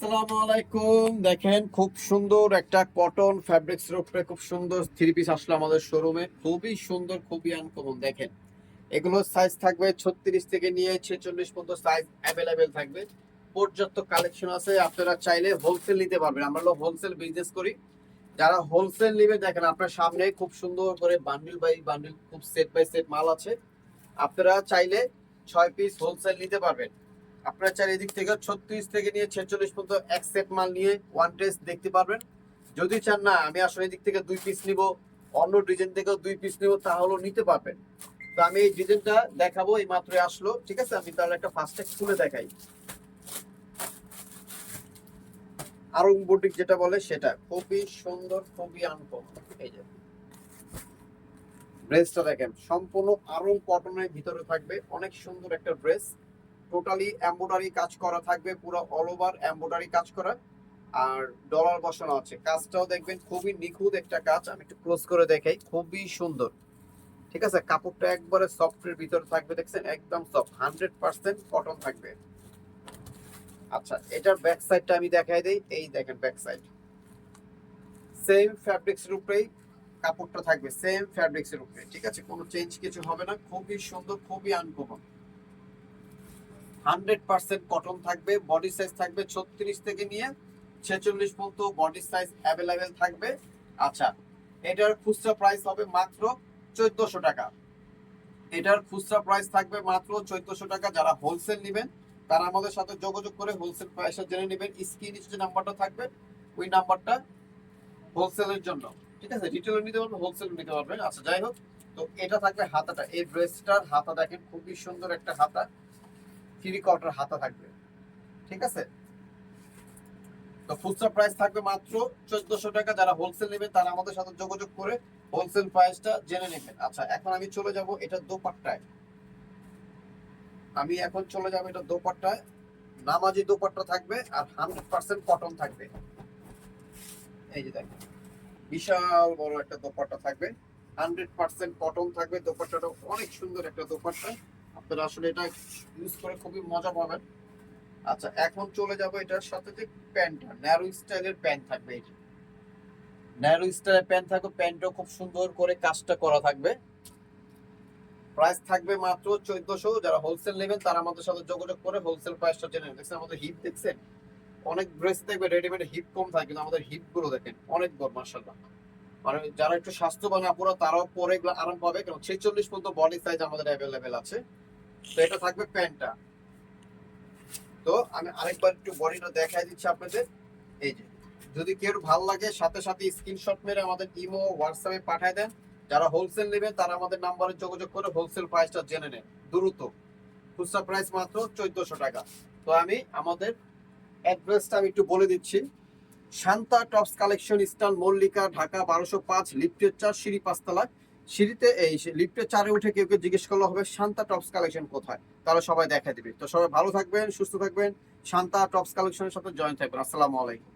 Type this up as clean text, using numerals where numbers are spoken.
আসসালামু আলাইকুম। দেখেন খুব সুন্দর একটা কটন ফ্যাব্রিক্স এর উপরে খুব সুন্দর থ্রি পিস আসলো আমাদের শোরুমে। খুবই সুন্দর, খুবই আনকমন। দেখেন এগুলোর সাইজ থাকবে 36 থেকে নিয়ে 46 পর্যন্ত সাইজ অ্যাভেলেবেল থাকবে। পর্যাপ্ত কালেকশন আছে, আপনারা চাইলে হোলসেল নিতে পারবেন। আমরা হলো হোলসেল বিজনেস করি। যারা হোলসেল নেবে দেখেন আপনার সামনে খুব সুন্দর করে বান্ডিল বাই বান্ডিল, খুব সেট বাই সেট মাল আছে। আপনারা চাইলে 6 পিস হোলসেল নিতে পারবেন। আপনারা চাইলে এদিক থেকে 36 থেকে নিয়ে 46 পর্যন্ত এক সেট মাল নিয়ে ওয়ান টেস্ট দেখতে পারবেন। যদি চান না আমি আসলে এদিক থেকে 2 পিস নিব, অন্য ডিজাইন থেকেও 2 পিস নিব, তাহলেও নিতে পারবেন। তো আমি এই ডিজাইনটা দেখাবো, এই মাত্রই আসলো। ঠিক আছে, আমি তাহলে একটা ফার্স্টে খুলে দেখাই। আরং বুটিক যেটা বলে সেটা খুবই সুন্দর, খুবই আনকমন। এই যে ড্রেসটা দেখেন সম্পূর্ণ আরং কটনের ভিতরে থাকবে, অনেক সুন্দর একটা ড্রেস। টোটালি এমব্রয়ডারি কাজ করা থাকবে, পুরো অল ওভার এমব্রয়ডারি কাজ করা। আর ডলার বসানো আছে, কাজটাও দেখবেন খুবই নিখুঁত একটা কাজ। আমি একটু ক্লোজ করে দেখাই, খুবই সুন্দর। ঠিক আছে, কাপড়টা একবারে সফটের ভিতরে থাকবে, দেখছেন একদম সফট, 100% কটন থাকবে। আচ্ছা, এটার ব্যাক সাইডটা আমি দেখাই দেই। এই দেখেন ব্যাক সাইড সেম ফ্যাব্রিক্স এর উপরেই কাপড়টা থাকবে, সেম ফ্যাব্রিক্স এর উপরে। ঠিক আছে, কোনো চেঞ্জ কিছু হবে না। খুবই সুন্দর, খুবই আনকমন। 100% কটন থাকবে। বডি সাইজ থাকবে 36 থেকে নিয়ে 46 পর্যন্ত বডি সাইজ অ্যাভেলেবেল থাকবে। আচ্ছা, এটার খুচরা প্রাইস হবে মাত্র 1400 টাকা। এটার খুচরা প্রাইস থাকবে মাত্র 1400 টাকা। যারা হোলসেল নেবেন তারা আমাদের সাথে যোগাযোগ করে হোলসেল প্রাইসটা জেনে নেবেন। স্ক্রিনে যে নাম্বারটা থাকবে ওই নাম্বারটা হোলসেলের জন্য। ঠিক আছে, রিটেলও নিতে পারবেন, হোলসেল নিতে পারবেন। আচ্ছা যাই হোক, তো এটা থাকবে হাতাটা। এই ড্রেসটার হাতা দেখেন খুবই সুন্দর একটা হাতা, থ্রি কোয়ার্টার হাতা থাকবে। ঠিক আছে, তো খুচরা প্রাইস থাকবে মাত্র 1400 টাকা। যারা হোলসেল নেবেন তারা আমাদের সাথে যোগাযোগ করে হোলসেল প্রাইসটা জেনে নেবেন। আচ্ছা, এখন আমি চলে যাব এটা দোপাট্টায়। আমি এখন চলে যাব এটা দোপাট্টায়। নামাজি দোপাট্টা থাকবে আর 100% কটন থাকবে। এই যে দেখেন বিশাল বড় একটা দোপাট্টা থাকবে, 100% কটন থাকবে। দোপাট্টাটা অনেক সুন্দর একটা দোপাট্টা, আপনারা আসলে এটা ইউজ করে খুবই মজা পাবেন। আচ্ছা, এখন চলে যাব এটার সাথে যে প্যান্টটা, ন্যারো স্টাইলের প্যান্ট থাকবে। এই যে ন্যারো স্টাইলের প্যান্ট থাকবে, প্যান্টও খুব সুন্দর করে কাজটা করা থাকবে। প্রাইস থাকবে মাত্র 1400। যারা হোলসেল নেবেন তারা আমাদের সাথে যোগাযোগ করে হোলসেল প্রাইসটা জেনে নেবেন। দেখছেন আমাদের হিপ, দেখছেন অনেক ড্রেস দেখবে রেডিমেড হিপ কম থাকে, কিন্তু আমাদের হিপ গুলো দেখেন অনেক বড় মাশাআল্লাহ। মানে যারা একটু স্বাস্থ্যবান আপুরা তারাও পরে এগুলো আরাম পাবে, কারণ 46 পর্যন্ত বডি সাইজ আমাদের অ্যাভেলেবেল আছে। তো এটা থাকবে প্যান্টটা। তো আমি আরেকবার একটু বডিটা দেখাই দিচ্ছি আপনাদের। এই যে যদি কেউ ভালো লাগে সাথে সাথে স্ক্রিনশট মেরে আমাদের ইমো হোয়াটসঅ্যাপে পাঠিয়ে দেন। যারা হোলসেল নেবেন তারা আমাদের নাম্বারে যোগাযোগ করে হোলসেল প্রাইসটা জেনে নেন দ্রুত। খুচরা প্রাইস মাত্র 1400 টাকা। তো আমি আমাদের অ্যাড্রেসটা আমি একটু বলে দিচ্ছি। Shanta tops collection, eastern Mallika, Dhaka 1205, লিফটের 4, সিঁড়ি 5 তলা। সিঁড়িতে এই লিফটের 4-এ উঠে কেউ কেউ জিজ্ঞেস করলে হবে শান্তা টপস কালেকশন কোথায়, তাহলে সবাই দেখা দিবে। তো সবাই ভালো থাকবেন, সুস্থ থাকবেন, শান্তা টপস কালেকশনের সাথে জয়েন থাকবেন। আসসালামু আলাইকুম।